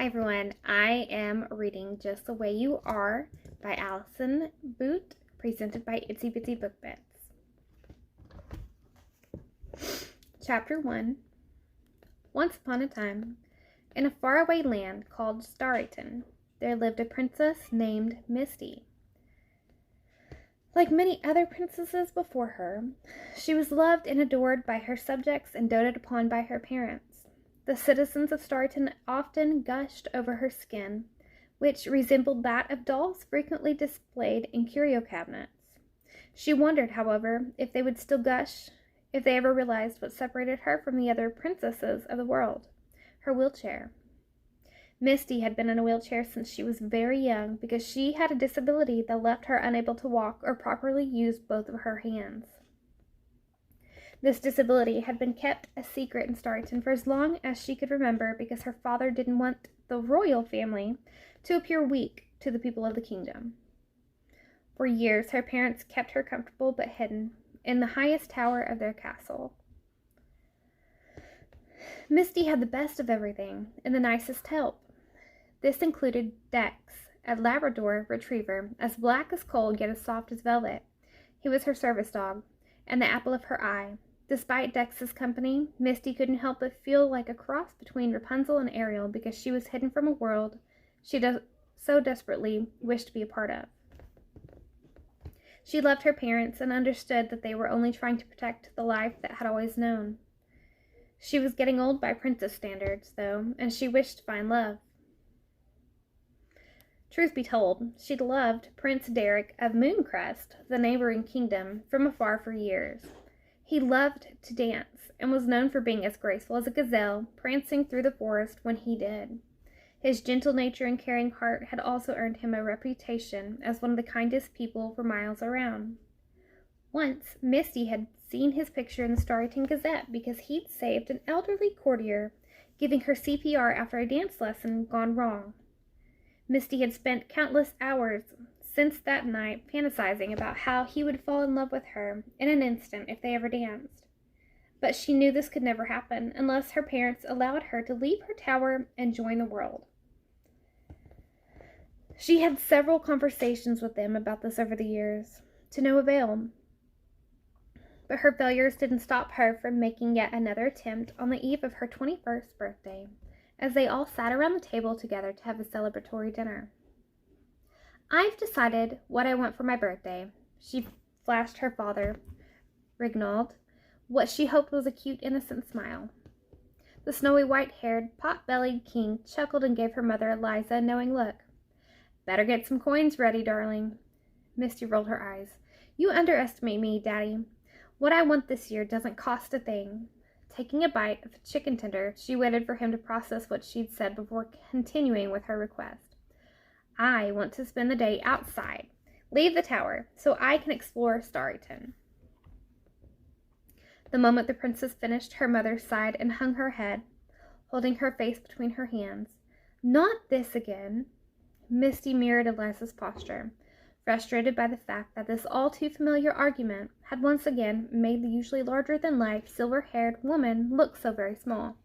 Hi everyone, I am reading Just the Way You Are by Allison Boot, presented by Itsy Bitsy Book Bits. Chapter 1. Once upon a time, in a faraway land called Starryton, there lived a princess named Misty. Like many other princesses before her, she was loved and adored by her subjects and doted upon by her parents. The citizens of Starryton often gushed over her skin, which resembled that of dolls frequently displayed in curio cabinets. She wondered, however, if they would still gush if they ever realized what separated her from the other princesses of the world: her wheelchair. Misty had been in a wheelchair since she was very young because she had a disability that left her unable to walk or properly use both of her hands. This disability had been kept a secret in Starryton for as long as she could remember because her father didn't want the royal family to appear weak to the people of the kingdom. For years, her parents kept her comfortable but hidden in the highest tower of their castle. Misty had the best of everything and the nicest help. This included Dex, a Labrador retriever, as black as coal yet as soft as velvet. He was her service dog and the apple of her eye. Despite Dex's company, Misty couldn't help but feel like a cross between Rapunzel and Ariel because she was hidden from a world she so desperately wished to be a part of. She loved her parents and understood that they were only trying to protect the life that had always known. She was getting old by princess standards, though, and she wished to find love. Truth be told, she'd loved Prince Derek of Mooncrest, the neighboring kingdom, from afar for years. He loved to dance and was known for being as graceful as a gazelle, prancing through the forest when he did. His gentle nature and caring heart had also earned him a reputation as one of the kindest people for miles around. Once, Misty had seen his picture in the Starryton Gazette because he'd saved an elderly courtier, giving her CPR after a dance lesson gone wrong. Misty had spent countless hours since that night fantasizing about how he would fall in love with her in an instant if they ever danced. But she knew this could never happen unless her parents allowed her to leave her tower and join the world. She had several conversations with them about this over the years, to no avail. But her failures didn't stop her from making yet another attempt on the eve of her 21st birthday, as they all sat around the table together to have a celebratory dinner. "I've decided what I want for my birthday," she flashed her father, Rignold, what she hoped was a cute, innocent smile. The snowy white-haired, pot-bellied king chuckled and gave her mother Eliza a knowing look. "Better get some coins ready, darling." Misty rolled her eyes. "You underestimate me, Daddy. What I want this year doesn't cost a thing." Taking a bite of a chicken tender, she waited for him to process what she'd said before continuing with her request. "I want to spend the day outside. Leave the tower, so I can explore Starryton." The moment the princess finished, her mother sighed and hung her head, holding her face between her hands. "Not this again." Misty mirrored Eliza's posture, frustrated by the fact that this all-too-familiar argument had once again made the usually larger-than-life, silver-haired woman look so very small.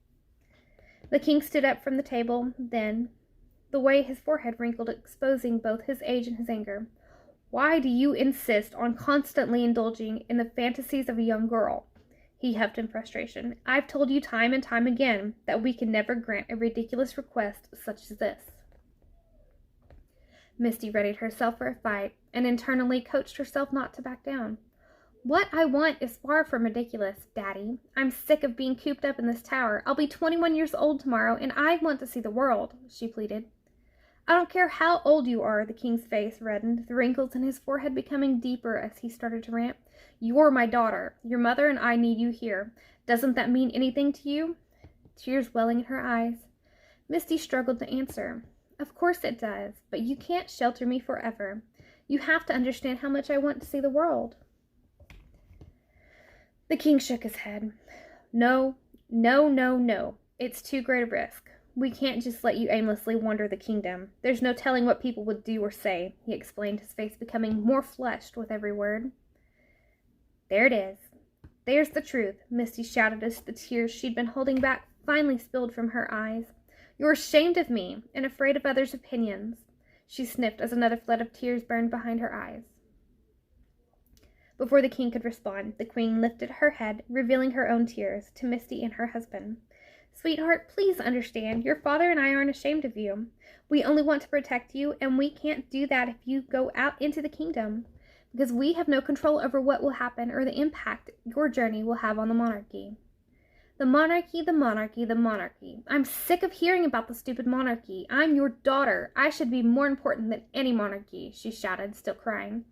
The king stood up from the table, then, the way his forehead wrinkled, exposing both his age and his anger. "Why do you insist on constantly indulging in the fantasies of a young girl?" he huffed in frustration. "I've told you time and time again that we can never grant a ridiculous request such as this." Misty readied herself for a fight and internally coached herself not to back down. "What I want is far from ridiculous, Daddy. I'm sick of being cooped up in this tower. I'll be 21 years old tomorrow, and I want to see the world," she pleaded. "I don't care how old you are," the king's face reddened, the wrinkles in his forehead becoming deeper as he started to rant. "You're my daughter. Your mother and I need you here. Doesn't that mean anything to you?" Tears welling in her eyes, Misty struggled to answer. "Of course it does, but you can't shelter me forever. You have to understand how much I want to see the world." The king shook his head. No. It's too great a risk. We can't just let you aimlessly wander the kingdom. There's no telling what people would do or say," he explained, his face becoming more flushed with every word. "There it is. There's the truth," Misty shouted as the tears she'd been holding back finally spilled from her eyes. You're ashamed of me and afraid of others' opinions." She sniffed as another flood of tears burned behind her eyes. Before the king could respond, the queen lifted her head, revealing her own tears to Misty and her husband. "Sweetheart, please understand. Your father and I aren't ashamed of you. We only want to protect you, and we can't do that if you go out into the kingdom, because we have no control over what will happen or the impact your journey will have on the monarchy." "The monarchy, the monarchy, the monarchy. I'm sick of hearing about the stupid monarchy. I'm your daughter. I should be more important than any monarchy," she shouted, still crying.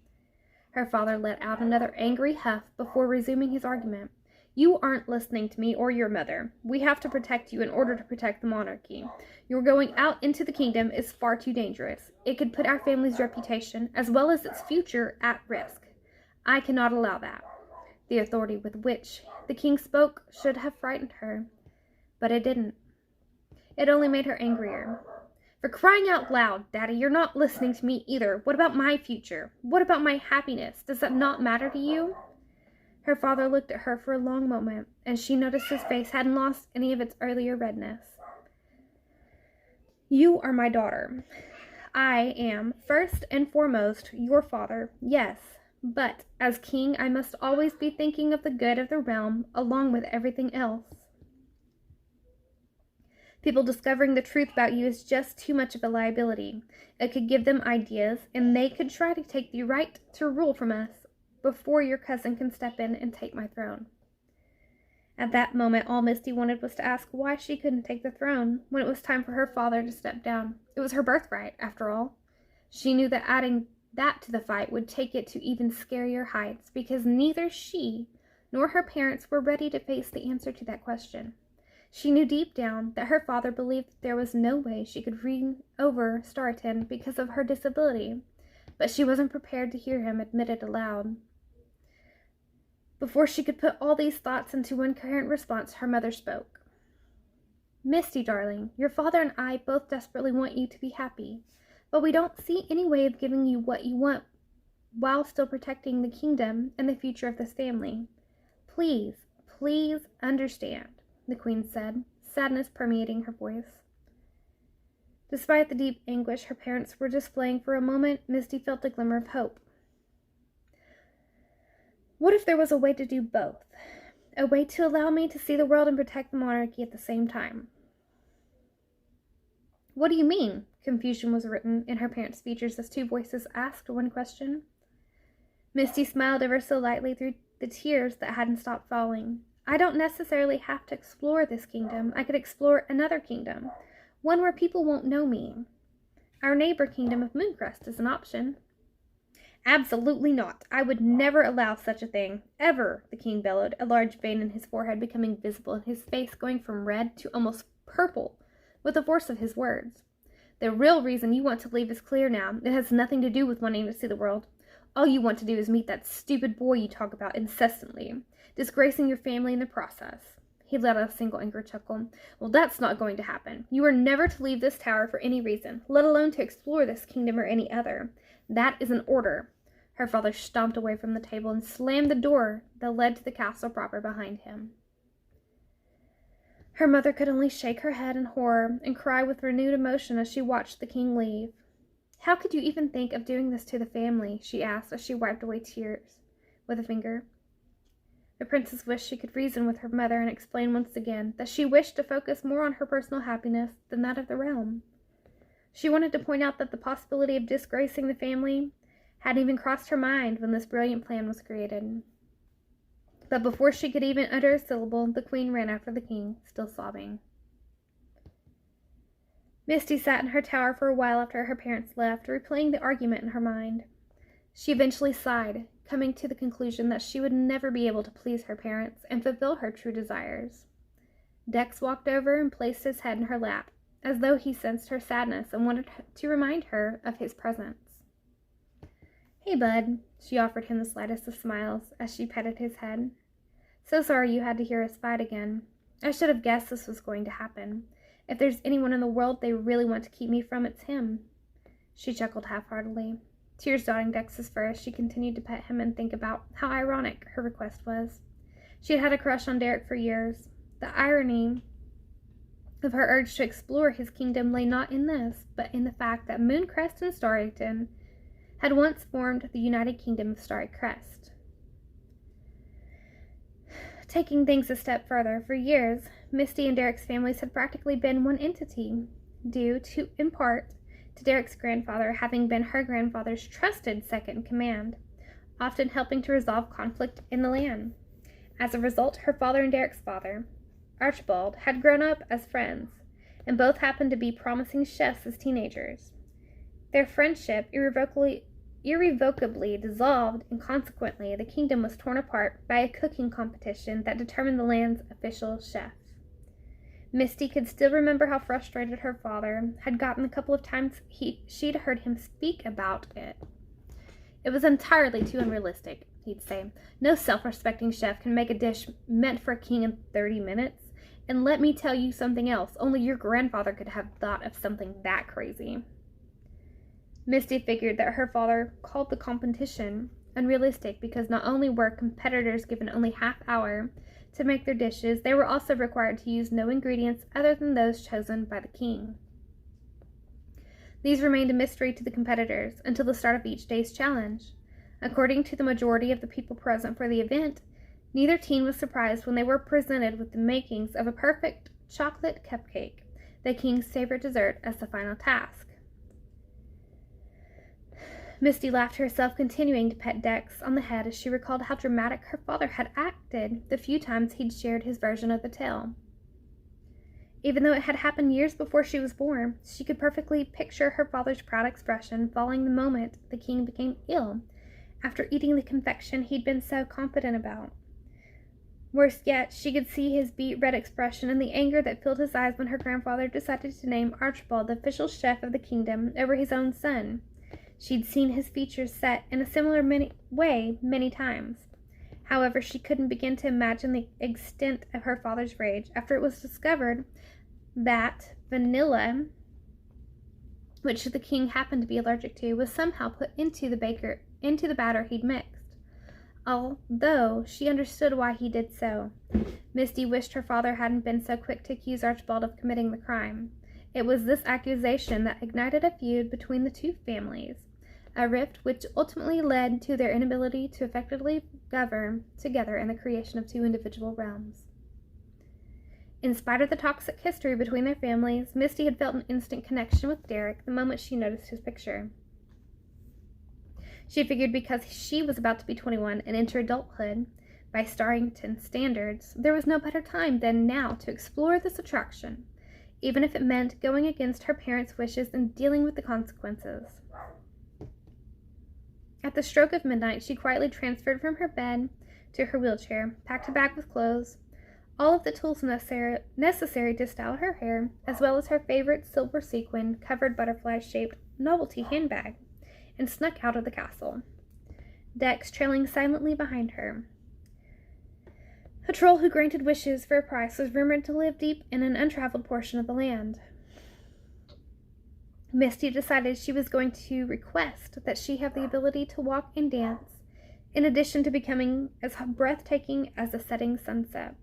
Her father let out another angry huff before resuming his argument. "You aren't listening to me or your mother. We have to protect you in order to protect the monarchy. Your going out into the kingdom is far too dangerous. It could put our family's reputation, as well as its future, at risk. I cannot allow that." The authority with which the king spoke should have frightened her, but it didn't. It only made her angrier. "For crying out loud, Daddy, you're not listening to me either. What about my future? What about my happiness? Does that not matter to you?" Her father looked at her for a long moment, and she noticed his face hadn't lost any of its earlier redness. "You are my daughter. I am, first and foremost, your father, yes. But as king, I must always be thinking of the good of the realm along with everything else. People discovering the truth about you is just too much of a liability. It could give them ideas, and they could try to take the right to rule from us before your cousin can step in and take my throne." At that moment, all Misty wanted was to ask why she couldn't take the throne when it was time for her father to step down. It was her birthright, after all. She knew that adding that to the fight would take it to even scarier heights, because neither she nor her parents were ready to face the answer to that question. She knew deep down that her father believed there was no way she could reign over Starton because of her disability, but she wasn't prepared to hear him admit it aloud. Before she could put all these thoughts into one coherent response, her mother spoke. "Misty, darling, your father and I both desperately want you to be happy, but we don't see any way of giving you what you want while still protecting the kingdom and the future of this family. Please, please understand," the queen said, sadness permeating her voice. Despite the deep anguish her parents were displaying for a moment, Misty felt a glimmer of hope. "What if there was a way to do both? A way to allow me to see the world and protect the monarchy at the same time?" "What do you mean?" Confusion was written in her parents' features as two voices asked one question. Misty smiled ever so lightly through the tears that hadn't stopped falling. "I don't necessarily have to explore this kingdom. I could explore another kingdom, one where people won't know me. Our neighbor kingdom of Mooncrest is an option." "Absolutely not. I would never allow such a thing. Ever," the king bellowed, a large vein in his forehead becoming visible and his face going from red to almost purple with the force of his words. "The real reason you want to leave is clear now. It has nothing to do with wanting to see the world. All you want to do is meet that stupid boy you talk about incessantly, disgracing your family in the process." He let out a single angry chuckle. "Well, that's not going to happen. You are never to leave this tower for any reason, let alone to explore this kingdom or any other. That is an order." Her father stomped away from the table and slammed the door that led to the castle proper behind him. Her mother could only shake her head in horror and cry with renewed emotion as she watched the king leave. "How could you even think of doing this to the family?" she asked as she wiped away tears with a finger. The princess wished she could reason with her mother and explain once again that she wished to focus more on her personal happiness than that of the realm. She wanted to point out that the possibility of disgracing the family hadn't even crossed her mind when this brilliant plan was created. But before she could even utter a syllable, the queen ran after the king, still sobbing. Misty sat in her tower for a while after her parents left, replaying the argument in her mind. She eventually sighed, coming to the conclusion that she would never be able to please her parents and fulfill her true desires. Dex walked over and placed his head in her lap, as though he sensed her sadness and wanted to remind her of his presence. "Hey, bud," she offered him the slightest of smiles as she petted his head. "So sorry you had to hear us fight again. I should have guessed this was going to happen. If there's anyone in the world they really want to keep me from, it's him." She chuckled half-heartedly. Tears dotting Dex's fur as she continued to pet him and think about how ironic her request was. She had had a crush on Derek for years. The irony of her urge to explore his kingdom lay not in this, but in the fact that Mooncrest and Starrington had once formed the United Kingdom of Starry Crest. Taking things a step further, for years, Misty and Derek's families had practically been one entity, due to, in part, to Derek's grandfather having been her grandfather's trusted second-in-command, often helping to resolve conflict in the land. As a result, her father and Derek's father, Archibald, had grown up as friends, and both happened to be promising chefs as teenagers. Their friendship irrevocably dissolved, and consequently the kingdom was torn apart by a cooking competition that determined the land's official chef. Misty could still remember how frustrated her father had gotten the couple of times she'd heard him speak about it. It was entirely too unrealistic, he'd say. No self-respecting chef can make a dish meant for a king in 30 minutes. And let me tell you something else. Only your grandfather could have thought of something that crazy. Misty figured that her father called the competition unrealistic because not only were competitors given only half-hour to make their dishes, they were also required to use no ingredients other than those chosen by the king. These remained a mystery to the competitors until the start of each day's challenge. According to the majority of the people present for the event, neither teen was surprised when they were presented with the makings of a perfect chocolate cupcake, the king's favorite dessert, as the final task. Misty laughed to herself, continuing to pet Dex on the head as she recalled how dramatic her father had acted the few times he'd shared his version of the tale. Even though it had happened years before she was born, she could perfectly picture her father's proud expression following the moment the king became ill after eating the confection he'd been so confident about. Worse yet, she could see his beet-red expression and the anger that filled his eyes when her grandfather decided to name Archibald the official chef of the kingdom over his own son. She'd seen his features set in a similar way many times. However, she couldn't begin to imagine the extent of her father's rage after it was discovered that vanilla, which the king happened to be allergic to, was somehow put into the batter he'd mixed. Although she understood why he did so, Misty wished her father hadn't been so quick to accuse Archibald of committing the crime. It was this accusation that ignited a feud between the two families, a rift which ultimately led to their inability to effectively govern together in the creation of two individual realms. In spite of the toxic history between their families, Misty had felt an instant connection with Derek the moment she noticed his picture. She figured because she was about to be 21 and enter adulthood, by Starrington standards, there was no better time than now to explore this attraction, even if it meant going against her parents' wishes and dealing with the consequences. At the stroke of midnight, she quietly transferred from her bed to her wheelchair, packed a bag with clothes, all of the tools necessary to style her hair, as well as her favorite silver sequin-covered butterfly-shaped novelty handbag, and snuck out of the castle, Dex trailing silently behind her. A troll who granted wishes for a price was rumored to live deep in an untraveled portion of the land. Misty decided she was going to request that she have the ability to walk and dance, in addition to becoming as breathtaking as a setting sunset.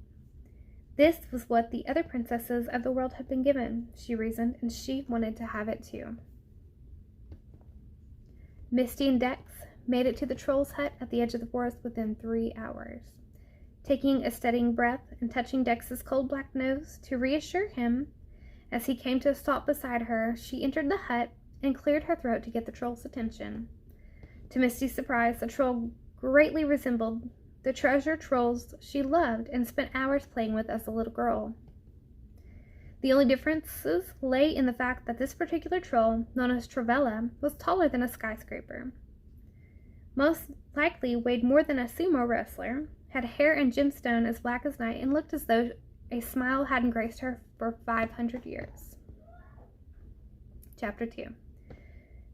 This was what the other princesses of the world had been given, she reasoned, and she wanted to have it too. Misty and Dex made it to the troll's hut at the edge of the forest within 3 hours. Taking a steadying breath and touching Dex's cold black nose to reassure him as he came to a stop beside her, she entered the hut and cleared her throat to get the troll's attention. To Misty's surprise, the troll greatly resembled the treasure trolls she loved and spent hours playing with as a little girl. The only differences lay in the fact that this particular troll, known as Travella, was taller than a skyscraper, most likely weighed more than a sumo wrestler, had hair and gemstone as black as night, and looked as though a smile hadn't graced her for 500 years. Chapter 2.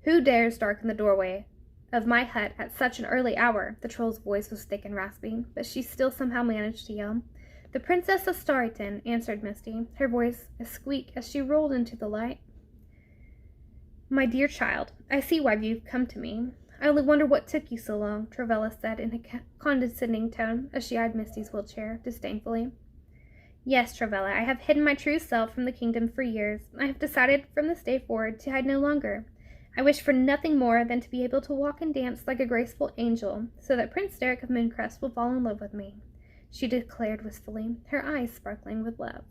Who dares darken the doorway of my hut at such an early hour? The troll's voice was thick and raspy, but she still somehow managed to yell. The Princess of Starryton, answered Misty, her voice a squeak as she rolled into the light. My dear child, I see why you've come to me. I only wonder what took you so long, Travella said in a condescending tone as she eyed Misty's wheelchair disdainfully. Yes, Travella, I have hidden my true self from the kingdom for years. I have decided from this day forward to hide no longer. I wish for nothing more than to be able to walk and dance like a graceful angel, so that Prince Derek of Mooncrest will fall in love with me," she declared wistfully, her eyes sparkling with love.